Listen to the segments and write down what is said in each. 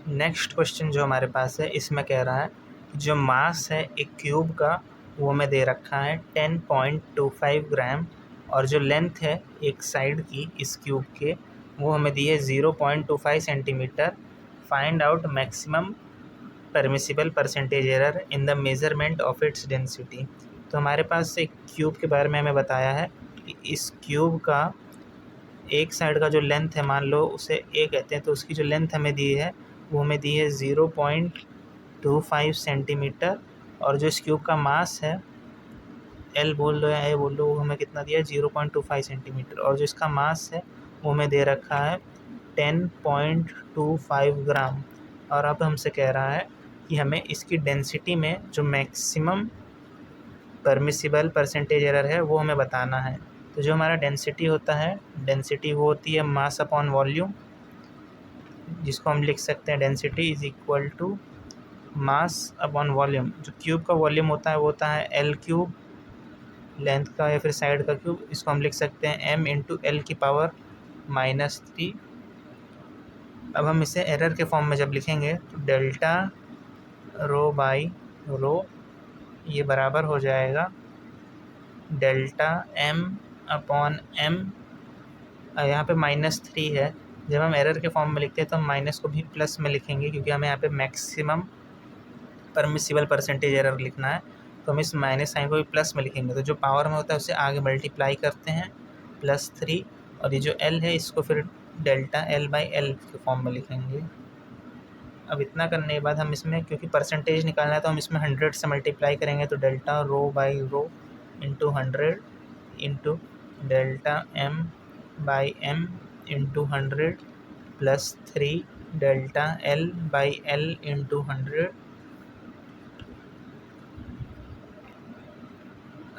Next question जो हमारे पास है इसमें कह रहा है कि जो मास है एक क्यूब का वो हमें दे रखा है 10.25 ग्राम और जो लेंथ है एक साइड की इस क्यूब के वो हमें दी है 0.25 centimetre. Find out maximum permissible percentage error in the measurement of its density. तो हमारे पास एक क्यूब के बारे में हमें बताया है कि इस क्यूब का एक साइड का जो लेंथ है, मान लो उसे ए कहते हैं, तो उसकी जो लेंथ हमें दी है वो हमें दी है 0.25 सेंटीमीटर और जो इस क्यूब का मास है एल बोल लो या ए बोल लो वो हमें कितना दिया है 0.25 सेंटीमीटर और जो इसका मास है वो हमें दे रखा है 10.25 ग्राम। और अब हमसे कह रहा है कि हमें इसकी डेंसिटी में जो मैक्सिमम परमिसिबल परसेंटेज एरर है वो हमें बताना है। तो जो हमारा डेंसिटी होता है, डेंसिटी वो होती है मास अपॉन वॉल्यूम, जिसको हम लिख सकते हैं density is equal to mass upon volume. जो क्यूब का वॉल्यूम होता है वो होता है एल क्यूब, लेंथ का या फिर साइड का क्यूब, इसको हम लिख सकते हैं एम इंटू एल की पावर -3। अब हम इसे एरर के फॉर्म में जब लिखेंगे तो डेल्टा रो बाई रो ये बराबर हो जाएगा डेल्टा एम अपॉन एम, यहाँ पे -3 है। जब हम एरर के फॉर्म में लिखते हैं तो हम माइनस को भी प्लस में लिखेंगे क्योंकि हमें यहाँ पे मैक्सिमम परमिसिबल परसेंटेज एरर लिखना है, तो हम इस माइनस साइन को भी प्लस में लिखेंगे। तो जो पावर में होता है उसे आगे मल्टीप्लाई करते हैं +3 और ये जो एल है इसको फिर डेल्टा एल बाई एल के फॉर्म में लिखेंगे। अब इतना करने के बाद हम इसमें क्योंकि परसेंटेज निकालना है तो हम इसमें 100 से मल्टीप्लाई करेंगे, तो delta rho by rho into 100 into delta M by M into 100 +3 delta L by L into 100।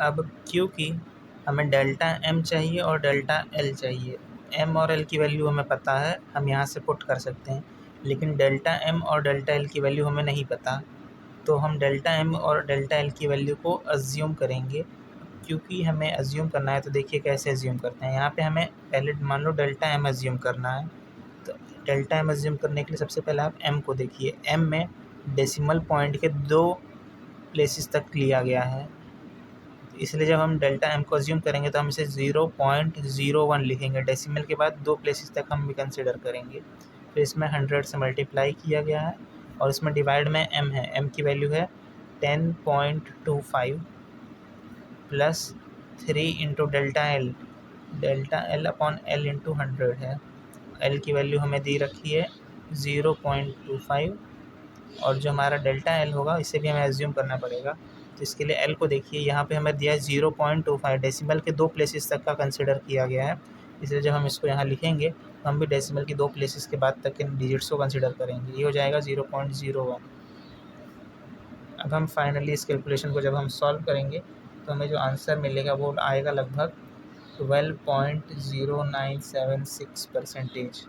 अब क्योंकि हमें डेल्टा एम चाहिए और डेल्टा एल चाहिए, एम और एल की वैल्यू हमें पता है, हम यहाँ से पुट कर सकते हैं, लेकिन डेल्टा एम और डेल्टा एल की वैल्यू हमें नहीं पता, तो हम डेल्टा एम और डेल्टा एल की वैल्यू को अज्यूम करेंगे। क्योंकि हमें अज्यूम करना है तो देखिए कैसे अज्यूम करते हैं। यहाँ पे हमें पहले मान लो डेल्टा एम अज्यूम करना है, तो डेल्टा एम अज्यूम करने के लिए सबसे पहले आप एम को देखिए। एम में डेसिमल पॉइंट के 2 प्लेसेस तक लिया गया है, इसलिए जब हम डेल्टा एम को अज्यूम करेंगे तो हम इसे 0.01 लिखेंगे। डेसिमल के बाद 2 प्लेसेस तक हम भी कंसिडर करेंगे। फिर इसमें 100 से मल्टीप्लाई किया गया है और इसमें डिवाइड में एम है, एम की वैल्यू है 10.25 +3 into delta L upon L into 100 है। एल की वैल्यू हमें दी रखी है 0.25 और जो हमारा डेल्टा एल होगा इसे भी हमें एज्यूम करना पड़ेगा। तो इसके लिए एल को देखिए, यहाँ पे हमें दिया है 0.25, डेसिमल के 2 प्लेसेस तक का कंसिडर किया गया है, इसलिए जब हम इसको यहाँ लिखेंगे तो हम भी डेसिमल की 2 प्लेसेस के बाद तक के डिजिट्स को कंसिडर करेंगे। ये हो जाएगा 0.01। अब हम फाइनली इस कैलकुलेशन को जब हम सॉल्व करेंगे तो हमें जो आंसर मिलेगा वो आएगा लगभग 12.0976%।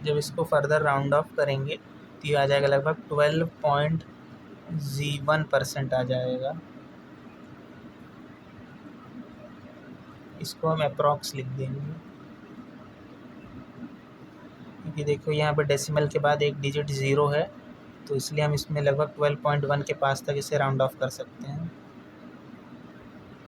जब इसको फर्दर राउंड ऑफ करेंगे तो ये आ जाएगा लगभग 12.01% आ जाएगा। इसको हम अप्रॉक्स लिख देंगे क्योंकि देखो यहाँ पर डेसिमल के बाद एक डिजिट 0 है, तो इसलिए हम इसमें लगभग 12.1 के पास तक इसे राउंड ऑफ कर सकते हैं।